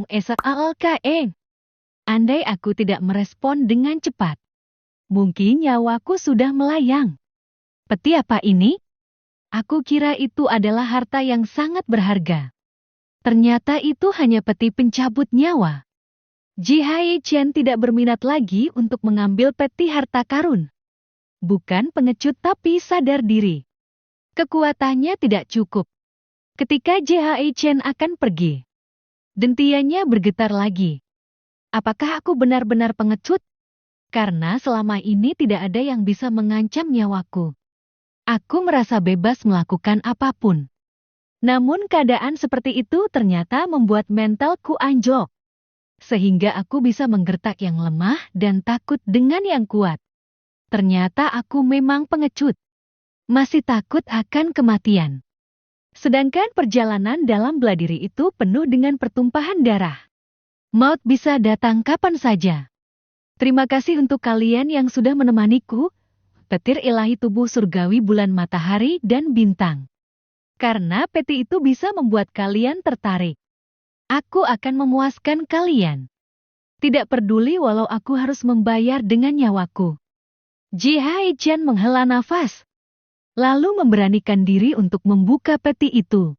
SALKE. Andai aku tidak merespon dengan cepat, mungkin nyawaku sudah melayang. Peti apa ini? Aku kira itu adalah harta yang sangat berharga. Ternyata itu hanya peti pencabut nyawa. Ji Haichen tidak berminat lagi untuk mengambil peti harta karun. Bukan pengecut tapi sadar diri. Kekuatannya tidak cukup. Ketika Ji Haichen akan pergi, dentiannya bergetar lagi. Apakah aku benar-benar pengecut? Karena selama ini tidak ada yang bisa mengancam nyawaku. Aku merasa bebas melakukan apapun. Namun keadaan seperti itu ternyata membuat mentalku anjlok. Sehingga aku bisa menggertak yang lemah dan takut dengan yang kuat. Ternyata aku memang pengecut. Masih takut akan kematian. Sedangkan perjalanan dalam bela diri itu penuh dengan pertumpahan darah. Maut bisa datang kapan saja. Terima kasih untuk kalian yang sudah menemaniku, petir ilahi tubuh surgawi bulan matahari dan bintang. Karena peti itu bisa membuat kalian tertarik. Aku akan memuaskan kalian. Tidak peduli walau aku harus membayar dengan nyawaku. Ji Haichen menghela nafas. Lalu memberanikan diri untuk membuka peti itu.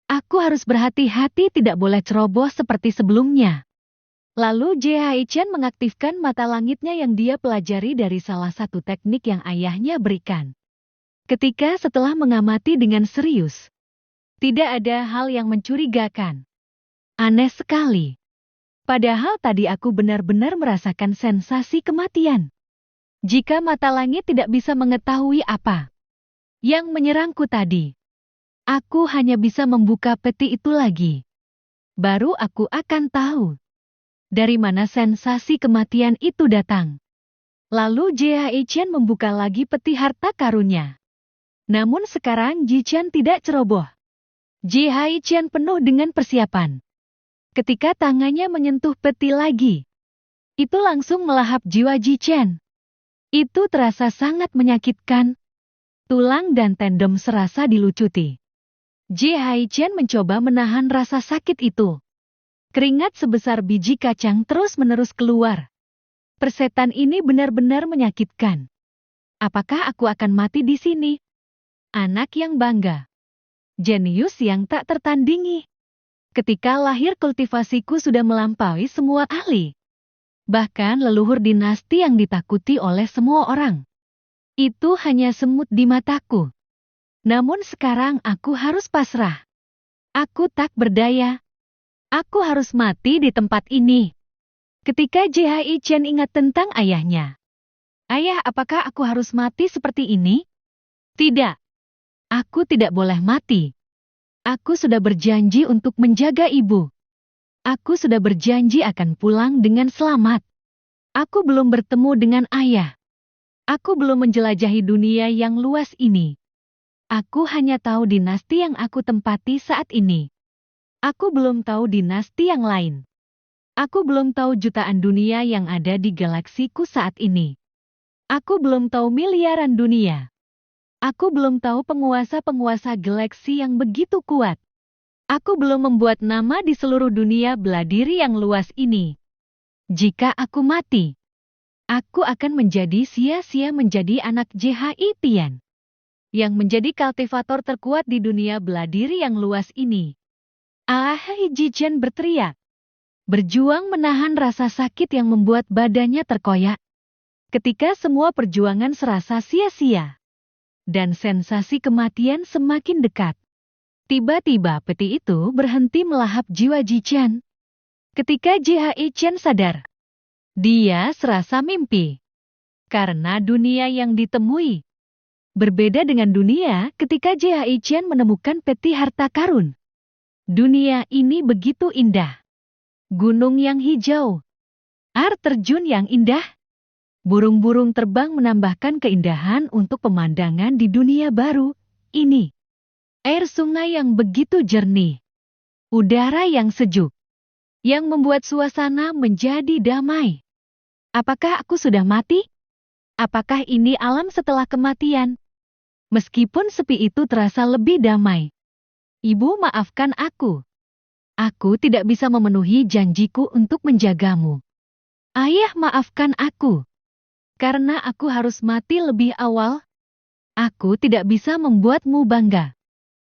Aku harus berhati-hati tidak boleh ceroboh seperti sebelumnya. Lalu Ji Haichen mengaktifkan mata langitnya yang dia pelajari dari salah satu teknik yang ayahnya berikan. Ketika setelah mengamati dengan serius, tidak ada hal yang mencurigakan. Aneh sekali. Padahal tadi aku benar-benar merasakan sensasi kematian. Jika mata langit tidak bisa mengetahui apa yang menyerangku tadi, aku hanya bisa membuka peti itu lagi. Baru aku akan tahu dari mana sensasi kematian itu datang. Lalu Ji Haichen membuka lagi peti harta karunnya. Namun sekarang Ji Chen tidak ceroboh. Ji Haichen penuh dengan persiapan. Ketika tangannya menyentuh peti lagi, itu langsung melahap jiwa Ji Chen. Itu terasa sangat menyakitkan. Tulang dan tendon serasa dilucuti. Ji Haichen mencoba menahan rasa sakit itu. Keringat sebesar biji kacang terus-menerus keluar. Persetan ini benar-benar menyakitkan. Apakah aku akan mati di sini? Anak yang bangga. Jenius yang tak tertandingi. Ketika lahir kultivasiku sudah melampaui semua ahli. Bahkan leluhur dinasti yang ditakuti oleh semua orang. Itu hanya semut di mataku. Namun sekarang aku harus pasrah. Aku tak berdaya. Aku harus mati di tempat ini. Ketika Ji Haichen ingat tentang ayahnya. Ayah, apakah aku harus mati seperti ini? Tidak. Aku tidak boleh mati. Aku sudah berjanji untuk menjaga ibu. Aku sudah berjanji akan pulang dengan selamat. Aku belum bertemu dengan ayah. Aku belum menjelajahi dunia yang luas ini. Aku hanya tahu dinasti yang aku tempati saat ini. Aku belum tahu dinasti yang lain. Aku belum tahu jutaan dunia yang ada di galaksiku saat ini. Aku belum tahu miliaran dunia. Aku belum tahu penguasa-penguasa galaksi yang begitu kuat. Aku belum membuat nama di seluruh dunia bela diri yang luas ini. Jika aku mati, aku akan menjadi sia-sia menjadi anak Ji Haichen yang menjadi kultivator terkuat di dunia bela diri yang luas ini. Ji Chen berteriak. Berjuang menahan rasa sakit yang membuat badannya terkoyak. Ketika semua perjuangan serasa sia-sia. Dan sensasi kematian semakin dekat. Tiba-tiba peti itu berhenti melahap jiwa Ji Chen. Ketika Ji Haichen sadar, dia serasa mimpi. Karena dunia yang ditemui berbeda dengan dunia ketika Ji Haichen menemukan peti harta karun. Dunia ini begitu indah. Gunung yang hijau, air terjun yang indah. Burung-burung terbang menambahkan keindahan untuk pemandangan di dunia baru ini. Air sungai yang begitu jernih. Udara yang sejuk. Yang membuat suasana menjadi damai. Apakah aku sudah mati? Apakah ini alam setelah kematian? Meskipun sepi itu terasa lebih damai. Ibu, maafkan aku. Aku tidak bisa memenuhi janjiku untuk menjagamu. Ayah, maafkan aku. Karena aku harus mati lebih awal, aku tidak bisa membuatmu bangga.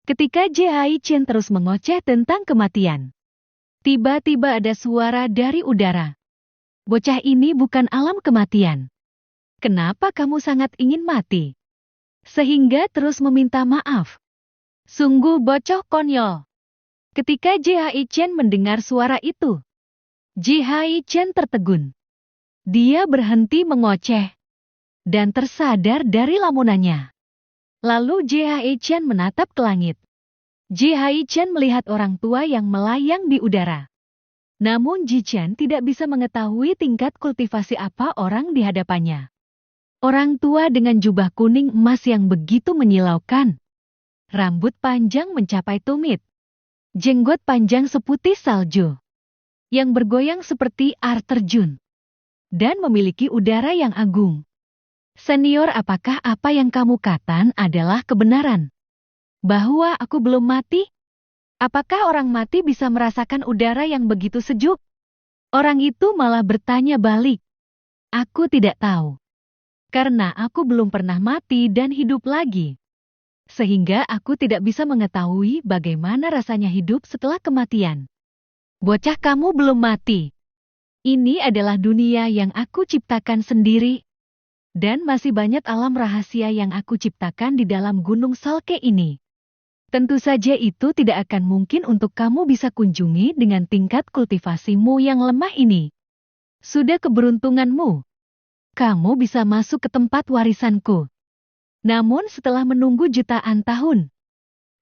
Ketika Jihai Chen terus mengoceh tentang kematian, tiba-tiba ada suara dari udara. Bocah ini bukan alam kematian. Kenapa kamu sangat ingin mati? Sehingga terus meminta maaf. Sungguh bocah konyol. Ketika Jihai Chen mendengar suara itu, Jihai Chen tertegun. Dia berhenti mengoceh dan tersadar dari lamunannya. Lalu Jihai Chen menatap ke langit. Jihai Chen melihat orang tua yang melayang di udara. Namun Ji Chen tidak bisa mengetahui tingkat kultivasi apa orang di hadapannya. Orang tua dengan jubah kuning emas yang begitu menyilaukan. Rambut panjang mencapai tumit. Jenggot panjang seputih salju. Yang bergoyang seperti air terjun. Dan memiliki udara yang agung. Senior, apakah apa yang kamu katakan adalah kebenaran? Bahwa aku belum mati? Apakah orang mati bisa merasakan udara yang begitu sejuk? Orang itu malah bertanya balik. Aku tidak tahu. Karena aku belum pernah mati dan hidup lagi. Sehingga aku tidak bisa mengetahui bagaimana rasanya hidup setelah kematian. Bocah, kamu belum mati. Ini adalah dunia yang aku ciptakan sendiri. Dan masih banyak alam rahasia yang aku ciptakan di dalam Gunung Salke ini. Tentu saja itu tidak akan mungkin untuk kamu bisa kunjungi dengan tingkat kultivasimu yang lemah ini. Sudah keberuntunganmu. Kamu bisa masuk ke tempat warisanku. Namun setelah menunggu jutaan tahun,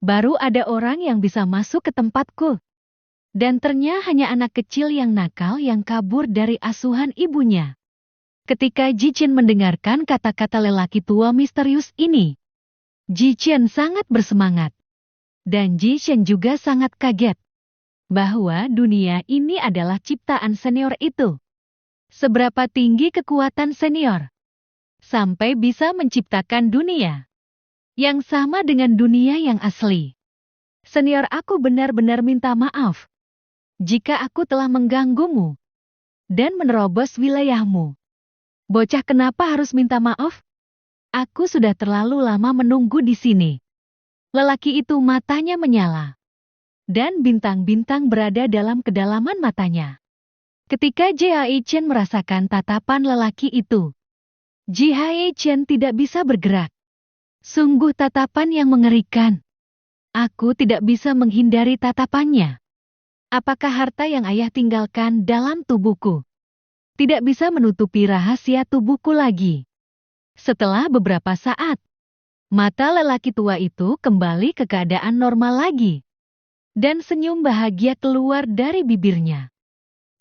baru ada orang yang bisa masuk ke tempatku. Dan ternyata hanya anak kecil yang nakal yang kabur dari asuhan ibunya. Ketika Ji Chen mendengarkan kata-kata lelaki tua misterius ini, Ji Chen sangat bersemangat. Dan Ji Chen juga sangat kaget bahwa dunia ini adalah ciptaan senior itu. Seberapa tinggi kekuatan senior sampai bisa menciptakan dunia yang sama dengan dunia yang asli. Senior, aku benar-benar minta maaf jika aku telah mengganggumu dan menerobos wilayahmu. Bocah, kenapa harus minta maaf? Aku sudah terlalu lama menunggu di sini. Lelaki itu matanya menyala. Dan bintang-bintang berada dalam kedalaman matanya. Ketika Jihai Chen merasakan tatapan lelaki itu, Jihai Chen tidak bisa bergerak. Sungguh tatapan yang mengerikan. Aku tidak bisa menghindari tatapannya. Apakah harta yang ayah tinggalkan dalam tubuhku tidak bisa menutupi rahasia tubuhku lagi? Setelah beberapa saat, mata lelaki tua itu kembali ke keadaan normal lagi. Dan senyum bahagia keluar dari bibirnya.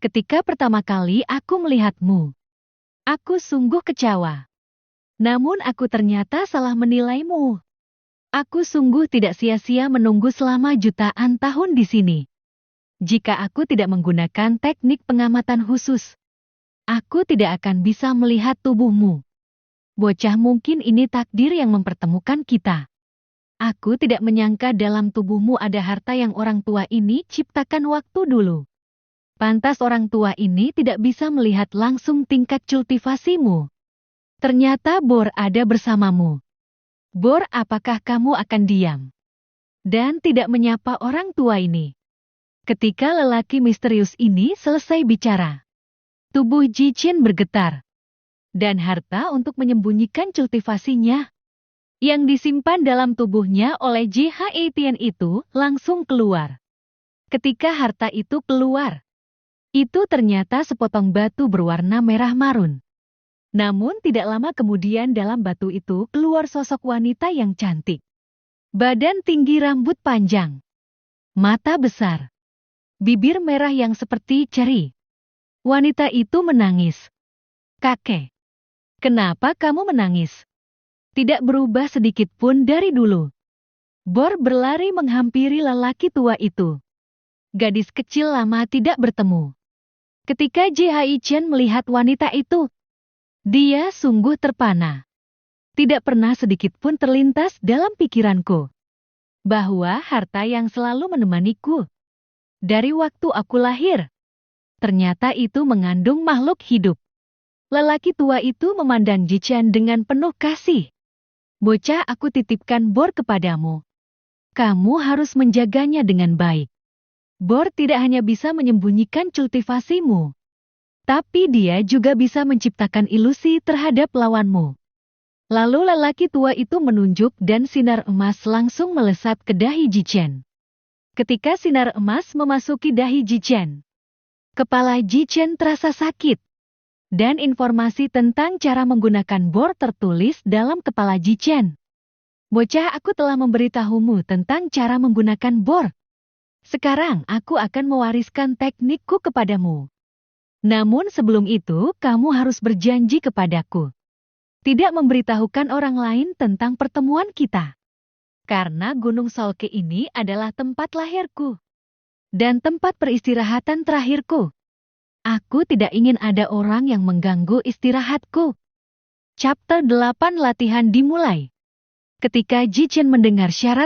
Ketika pertama kali aku melihatmu, aku sungguh kecewa. Namun aku ternyata salah menilaimu. Aku sungguh tidak sia-sia menunggu selama jutaan tahun di sini. Jika aku tidak menggunakan teknik pengamatan khusus, aku tidak akan bisa melihat tubuhmu. Bocah, mungkin ini takdir yang mempertemukan kita. Aku tidak menyangka dalam tubuhmu ada harta yang orang tua ini ciptakan waktu dulu. Pantas orang tua ini tidak bisa melihat langsung tingkat kultivasimu. Ternyata Bor ada bersamamu. Bor, apakah kamu akan diam dan tidak menyapa orang tua ini? Ketika lelaki misterius ini selesai bicara, tubuh Ji Chen bergetar. Dan harta untuk menyembunyikan kultivasinya yang disimpan dalam tubuhnya oleh Jihai Tian itu langsung keluar. Ketika harta itu keluar, itu ternyata sepotong batu berwarna merah marun. Namun tidak lama kemudian dalam batu itu keluar sosok wanita yang cantik. Badan tinggi, rambut panjang, mata besar, bibir merah yang seperti ceri. Wanita itu menangis. Kakek, kenapa kamu menangis? Tidak berubah sedikit pun dari dulu. Bor berlari menghampiri lelaki tua itu. Gadis kecil lama tidak bertemu. Ketika Jihai Chen melihat wanita itu, dia sungguh terpana. Tidak pernah sedikit pun terlintas dalam pikiranku bahwa harta yang selalu menemaniku Dari waktu aku lahir, ternyata itu mengandung makhluk hidup. Lelaki tua itu memandang Jichen dengan penuh kasih. Bocah, aku titipkan bor kepadamu. Kamu harus menjaganya dengan baik. Bor tidak hanya bisa menyembunyikan cultivasimu, tapi dia juga bisa menciptakan ilusi terhadap lawanmu. Lalu lelaki tua itu menunjuk dan sinar emas langsung melesat ke dahi Jichen. Ketika sinar emas memasuki dahi Jichen, kepala Jichen terasa sakit. Dan informasi tentang cara menggunakan bor tertulis dalam kepala Jichen. Bocah, aku telah memberitahumu tentang cara menggunakan bor. Sekarang aku akan mewariskan teknikku kepadamu. Namun sebelum itu, kamu harus berjanji kepadaku tidak memberitahukan orang lain tentang pertemuan kita. Karena Gunung Solke ini adalah tempat lahirku dan tempat peristirahatan terakhirku. Aku tidak ingin ada orang yang mengganggu istirahatku. Chapter 8 latihan dimulai. Ketika Jichen mendengar syarat